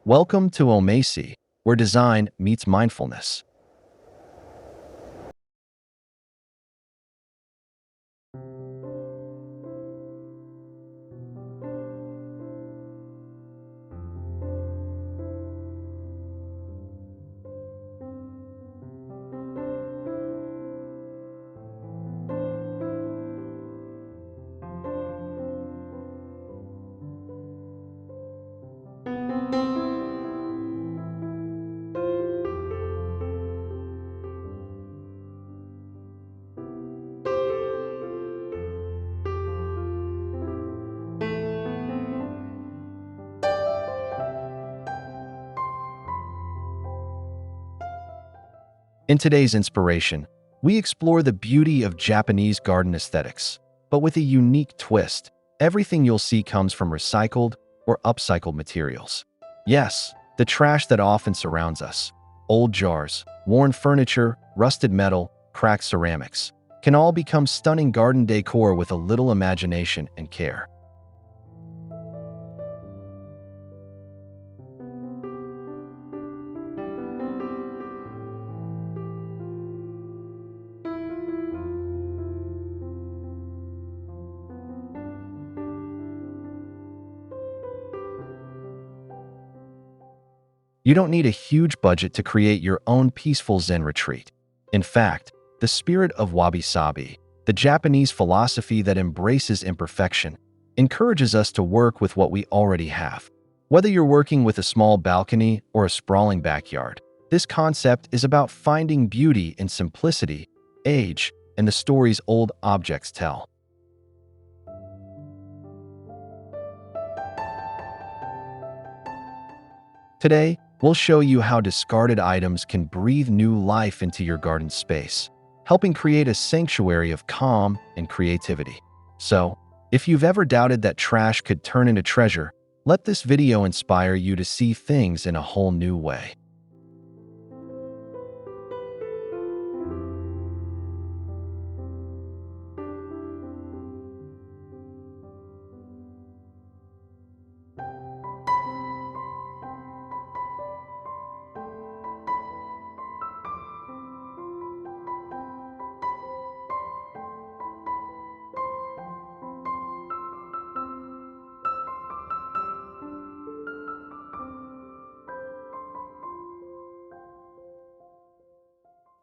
Welcome to Omacy, where design meets mindfulness. In today's inspiration, we explore the beauty of Japanese garden aesthetics, but with a unique twist. Everything you'll see comes from recycled or upcycled materials. Yes, the trash that often surrounds us, old jars, worn furniture, rusted metal, cracked ceramics, can all become stunning garden decor with a little imagination and care. You don't need a huge budget to create your own peaceful Zen retreat. In fact, the spirit of Wabi-Sabi, the Japanese philosophy that embraces imperfection, encourages us to work with what we already have. Whether you're working with a small balcony or a sprawling backyard, this concept is about finding beauty in simplicity, age, and the stories old objects tell. Today, we'll show you how discarded items can breathe new life into your garden space, helping create a sanctuary of calm and creativity. So, if you've ever doubted that trash could turn into treasure, let this video inspire you to see things in a whole new way.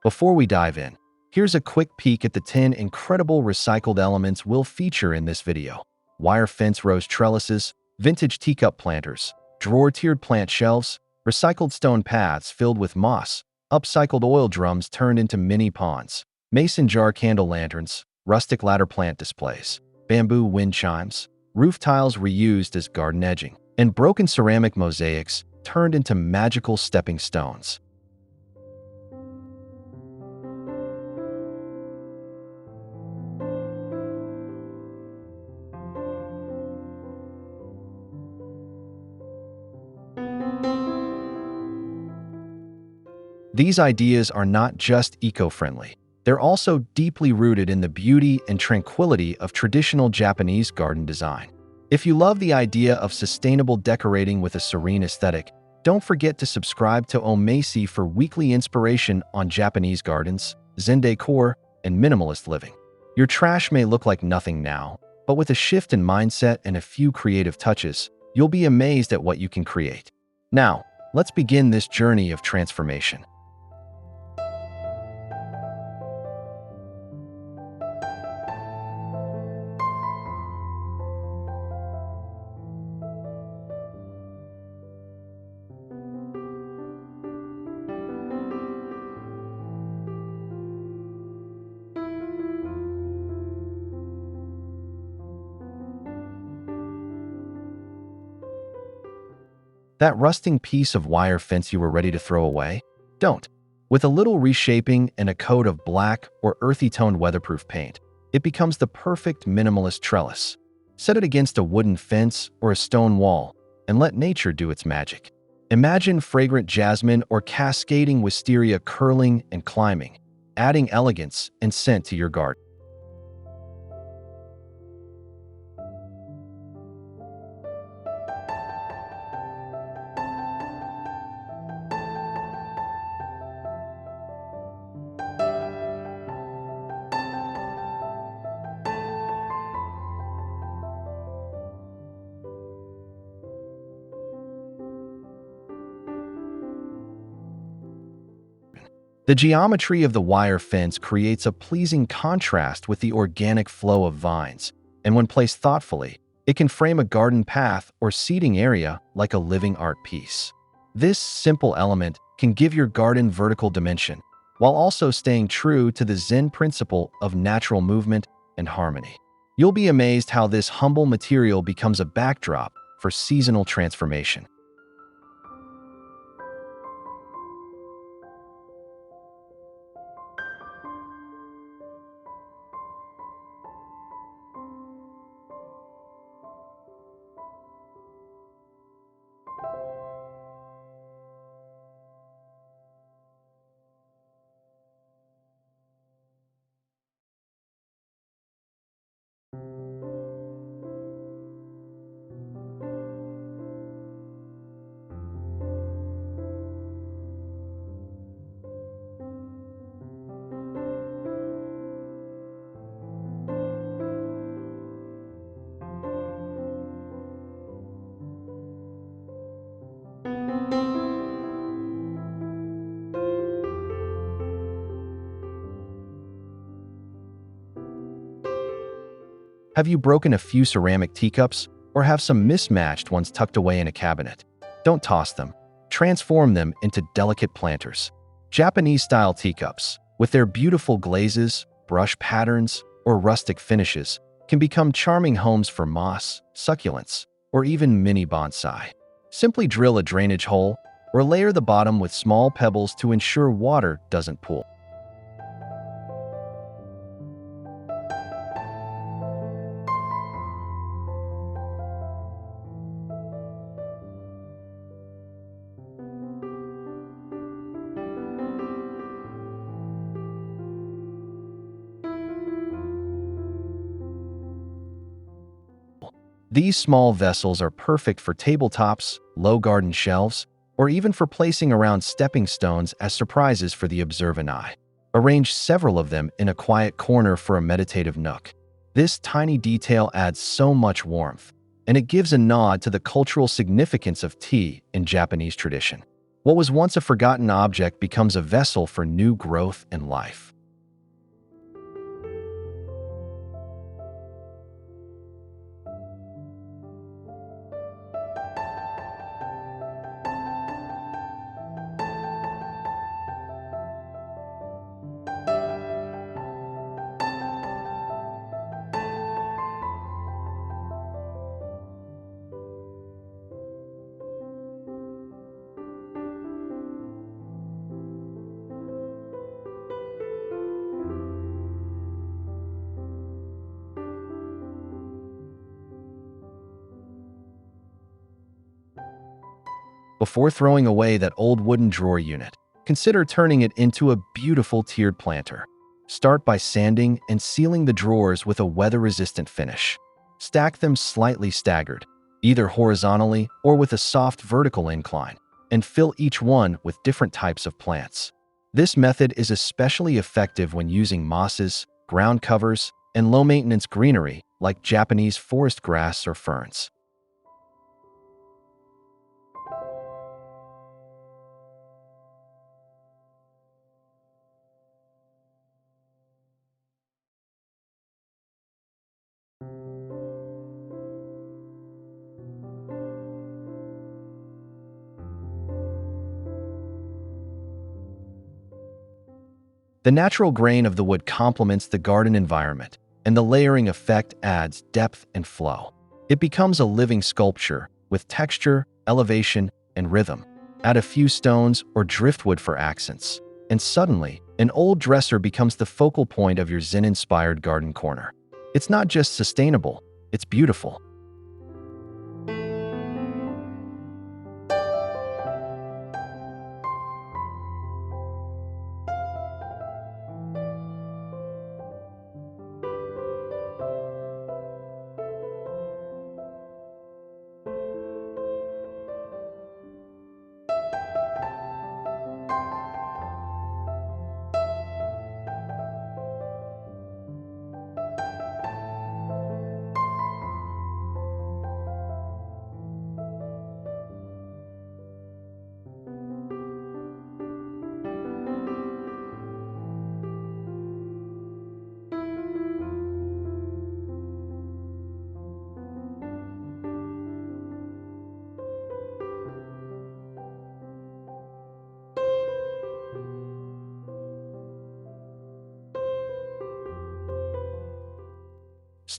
Before we dive in, here's a quick peek at the 10 incredible recycled elements we'll feature in this video. Wire fence rose trellises, vintage teacup planters, drawer-tiered plant shelves, recycled stone paths filled with moss, upcycled oil drums turned into mini ponds, mason jar candle lanterns, rustic ladder plant displays, bamboo wind chimes, roof tiles reused as garden edging, and broken ceramic mosaics turned into magical stepping stones. These ideas are not just eco-friendly, they're also deeply rooted in the beauty and tranquility of traditional Japanese garden design. If you love the idea of sustainable decorating with a serene aesthetic, don't forget to subscribe to Omacy for weekly inspiration on Japanese gardens, Zen decor, and minimalist living. Your trash may look like nothing now, but with a shift in mindset and a few creative touches, you'll be amazed at what you can create. Now, let's begin this journey of transformation. That rusting piece of wire fence you were ready to throw away? Don't. With a little reshaping and a coat of black or earthy-toned weatherproof paint, it becomes the perfect minimalist trellis. Set it against a wooden fence or a stone wall, and let nature do its magic. Imagine fragrant jasmine or cascading wisteria curling and climbing, adding elegance and scent to your garden. The geometry of the wire fence creates a pleasing contrast with the organic flow of vines, and when placed thoughtfully, it can frame a garden path or seating area like a living art piece. This simple element can give your garden vertical dimension, while also staying true to the Zen principle of natural movement and harmony. You'll be amazed how this humble material becomes a backdrop for seasonal transformation. Have you broken a few ceramic teacups or have some mismatched ones tucked away in a cabinet? Don't toss them. Transform them into delicate planters. Japanese-style teacups, with their beautiful glazes, brush patterns, or rustic finishes, can become charming homes for moss, succulents, or even mini bonsai. Simply drill a drainage hole or layer the bottom with small pebbles to ensure water doesn't pool. These small vessels are perfect for tabletops, low garden shelves, or even for placing around stepping stones as surprises for the observant eye. Arrange several of them in a quiet corner for a meditative nook. This tiny detail adds so much warmth, and it gives a nod to the cultural significance of tea in Japanese tradition. What was once a forgotten object becomes a vessel for new growth and life. Before throwing away that old wooden drawer unit, consider turning it into a beautiful tiered planter. Start by sanding and sealing the drawers with a weather-resistant finish. Stack them slightly staggered, either horizontally or with a soft vertical incline, and fill each one with different types of plants. This method is especially effective when using mosses, ground covers, and low-maintenance greenery like Japanese forest grass or ferns. The natural grain of the wood complements the garden environment, and the layering effect adds depth and flow. It becomes a living sculpture with texture, elevation, and rhythm. Add a few stones or driftwood for accents, and suddenly, an old dresser becomes the focal point of your Zen-inspired garden corner. It's not just sustainable, it's beautiful.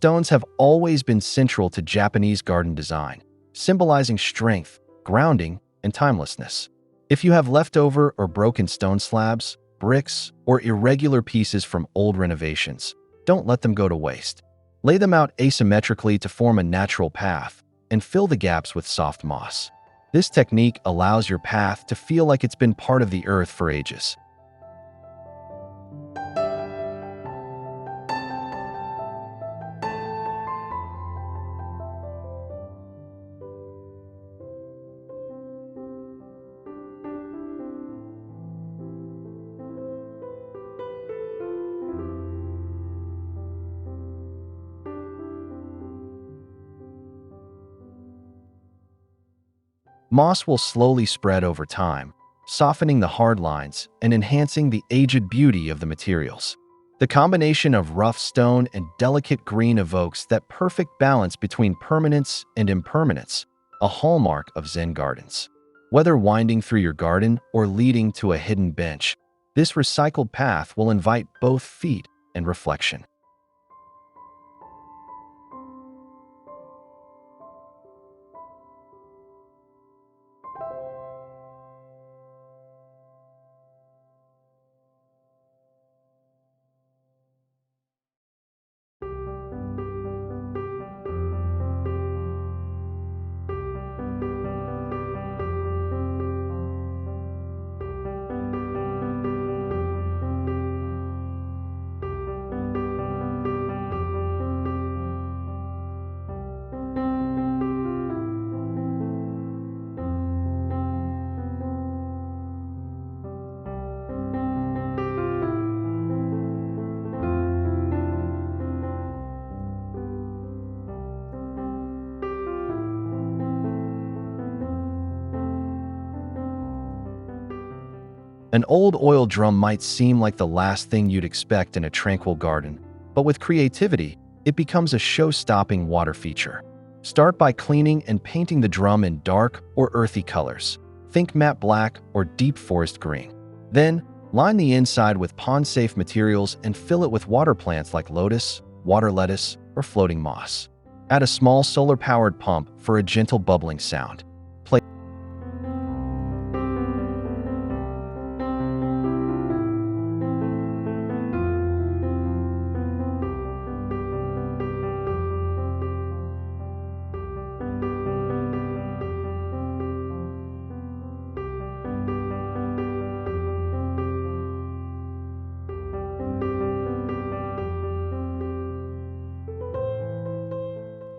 Stones have always been central to Japanese garden design, symbolizing strength, grounding, and timelessness. If you have leftover or broken stone slabs, bricks, or irregular pieces from old renovations, don't let them go to waste. Lay them out asymmetrically to form a natural path, and fill the gaps with soft moss. This technique allows your path to feel like it's been part of the earth for ages. Moss will slowly spread over time, softening the hard lines and enhancing the aged beauty of the materials. The combination of rough stone and delicate green evokes that perfect balance between permanence and impermanence, a hallmark of Zen gardens. Whether winding through your garden or leading to a hidden bench, this recycled path will invite both feet and reflection. An old oil drum might seem like the last thing you'd expect in a tranquil garden, but with creativity, it becomes a show-stopping water feature. Start by cleaning and painting the drum in dark or earthy colors. Think matte black or deep forest green. Then, line the inside with pond-safe materials and fill it with water plants like lotus, water lettuce, or floating moss. Add a small solar-powered pump for a gentle bubbling sound.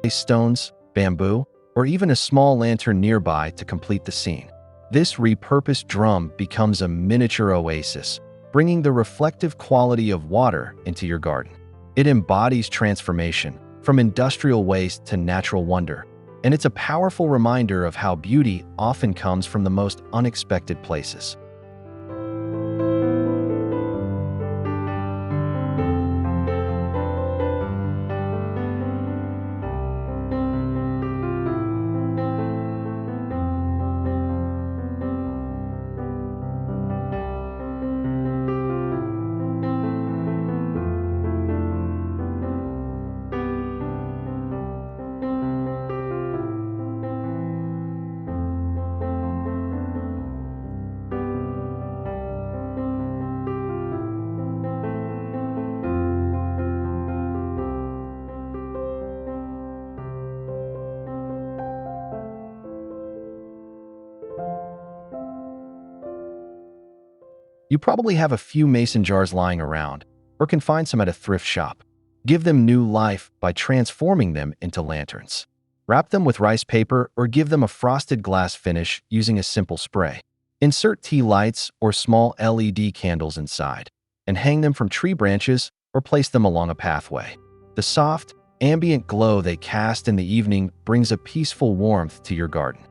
Stones, bamboo, or even a small lantern nearby to complete the scene. This repurposed drum becomes a miniature oasis, bringing the reflective quality of water into your garden. It embodies transformation, from industrial waste to natural wonder, and it's a powerful reminder of how beauty often comes from the most unexpected places. You probably have a few mason jars lying around, or can find some at a thrift shop. Give them new life by transforming them into lanterns. Wrap them with rice paper or give them a frosted glass finish using a simple spray. Insert tea lights or small LED candles inside, and hang them from tree branches or place them along a pathway. The soft, ambient glow they cast in the evening brings a peaceful warmth to your garden.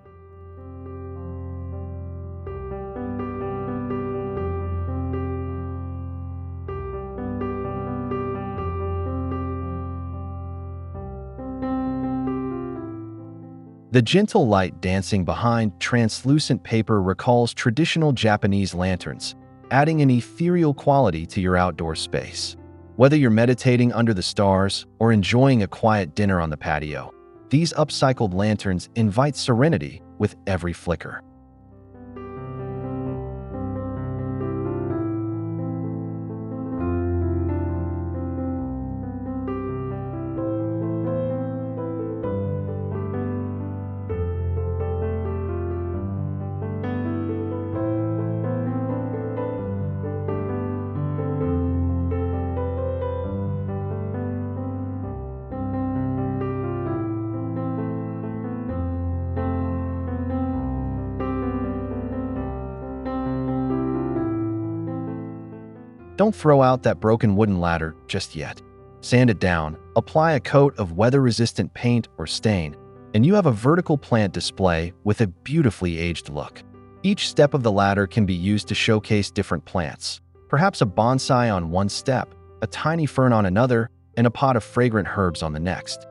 The gentle light dancing behind translucent paper recalls traditional Japanese lanterns, adding an ethereal quality to your outdoor space. Whether you're meditating under the stars or enjoying a quiet dinner on the patio, these upcycled lanterns invite serenity with every flicker. Don't throw out that broken wooden ladder just yet. Sand it down, apply a coat of weather-resistant paint or stain, and you have a vertical plant display with a beautifully aged look. Each step of the ladder can be used to showcase different plants. Perhaps a bonsai on one step, a tiny fern on another, and a pot of fragrant herbs on the next.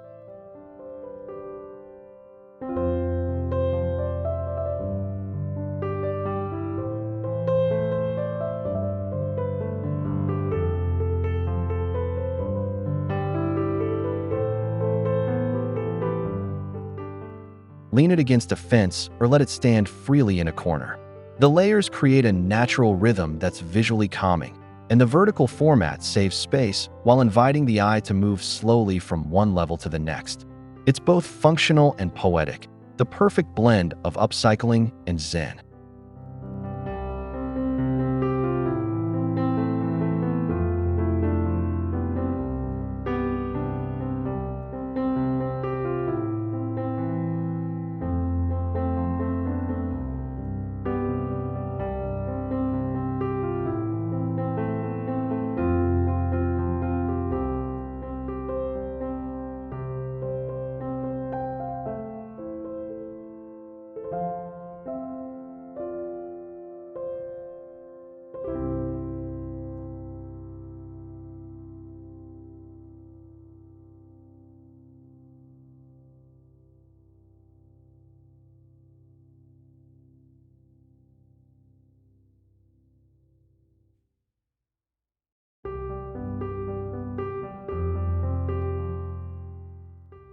Lean it against a fence or let it stand freely in a corner. The layers create a natural rhythm that's visually calming, and the vertical format saves space while inviting the eye to move slowly from one level to the next. It's both functional and poetic, the perfect blend of upcycling and zen.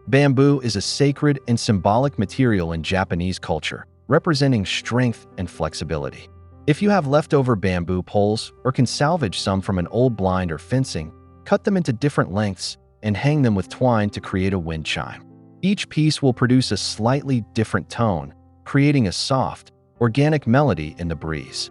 Bamboo is a sacred and symbolic material in Japanese culture, representing strength and flexibility. If you have leftover bamboo poles or can salvage some from an old blind or fencing, cut them into different lengths and hang them with twine to create a wind chime. Each piece will produce a slightly different tone, creating a soft, organic melody in the breeze.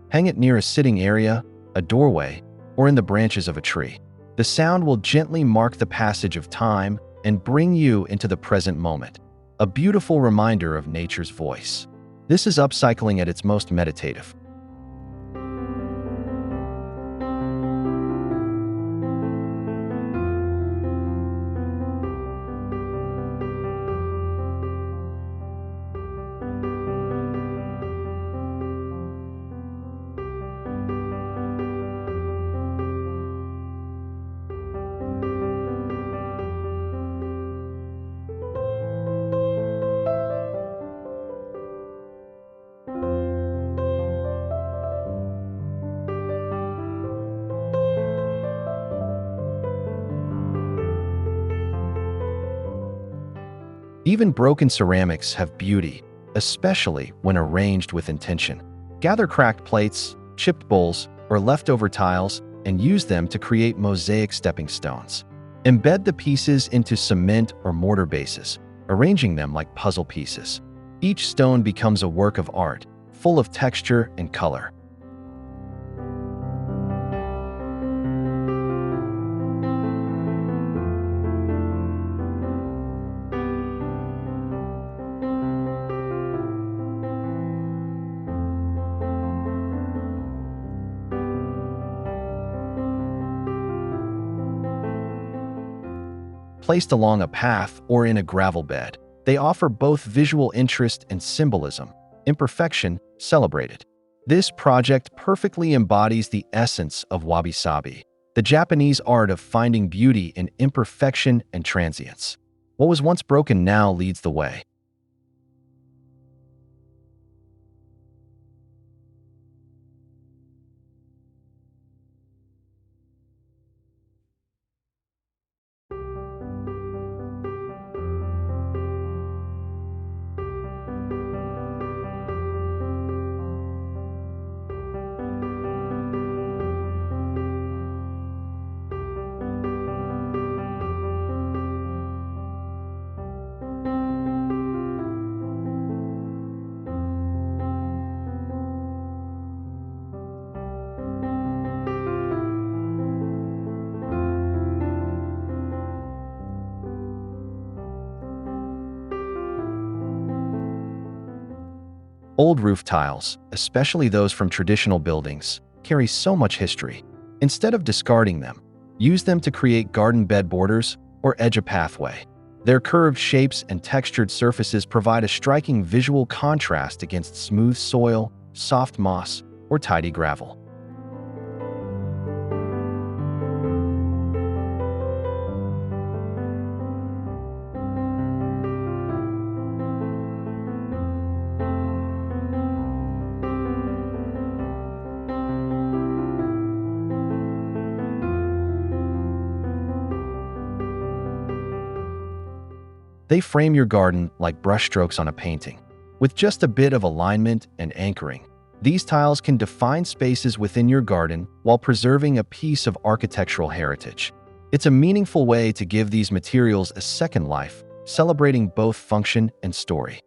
Hang it near a sitting area, a doorway, or in the branches of a tree. The sound will gently mark the passage of time and bring you into the present moment, a beautiful reminder of nature's voice. This is upcycling at its most meditative. Even broken ceramics have beauty, especially when arranged with intention. Gather cracked plates, chipped bowls, or leftover tiles and use them to create mosaic stepping stones. Embed the pieces into cement or mortar bases, arranging them like puzzle pieces. Each stone becomes a work of art, full of texture and color. placed along a path or in a gravel bed. They offer both visual interest and symbolism. Imperfection celebrated. This project perfectly embodies the essence of Wabi-Sabi, the Japanese art of finding beauty in imperfection and transience. What was once broken now leads the way. Old roof tiles, especially those from traditional buildings, carry so much history. Instead of discarding them, use them to create garden bed borders or edge a pathway. Their curved shapes and textured surfaces provide a striking visual contrast against smooth soil, soft moss, or tidy gravel. They frame your garden like brushstrokes on a painting. With just a bit of alignment and anchoring, these tiles can define spaces within your garden while preserving a piece of architectural heritage. It's a meaningful way to give these materials a second life, celebrating both function and story.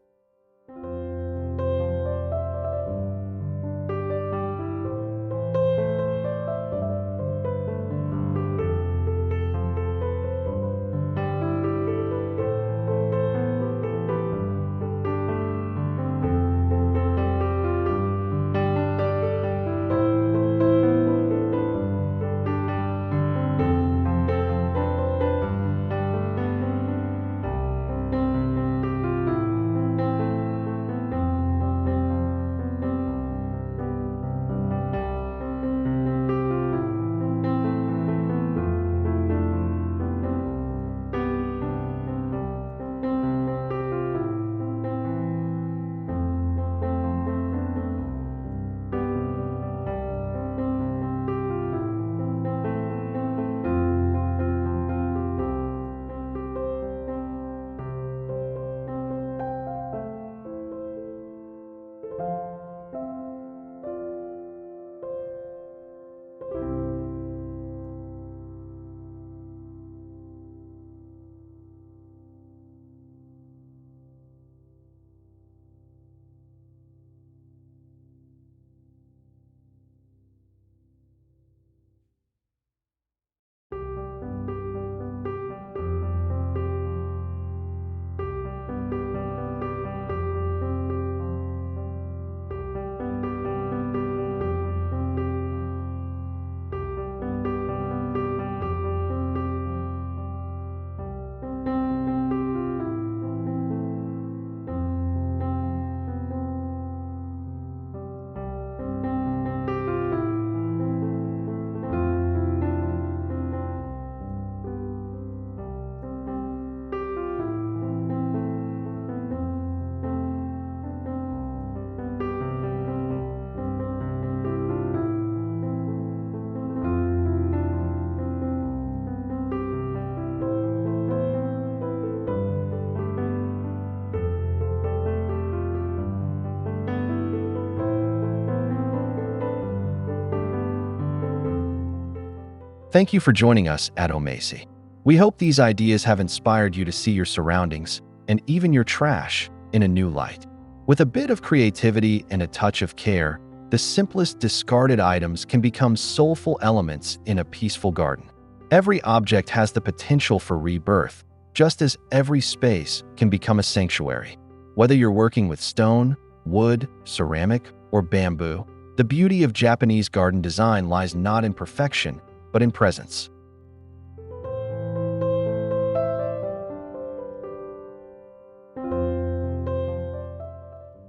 Thank you for joining us at Omacy. We hope these ideas have inspired you to see your surroundings, and even your trash, in a new light. With a bit of creativity and a touch of care, the simplest discarded items can become soulful elements in a peaceful garden. Every object has the potential for rebirth, just as every space can become a sanctuary. Whether you're working with stone, wood, ceramic, or bamboo, the beauty of Japanese garden design lies not in perfection, but in presence.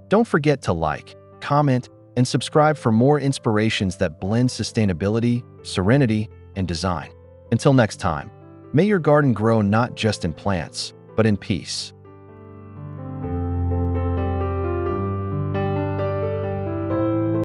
Don't forget to like, comment, and subscribe for more inspirations that blend sustainability, serenity, and design. Until next time, may your garden grow not just in plants, but in peace.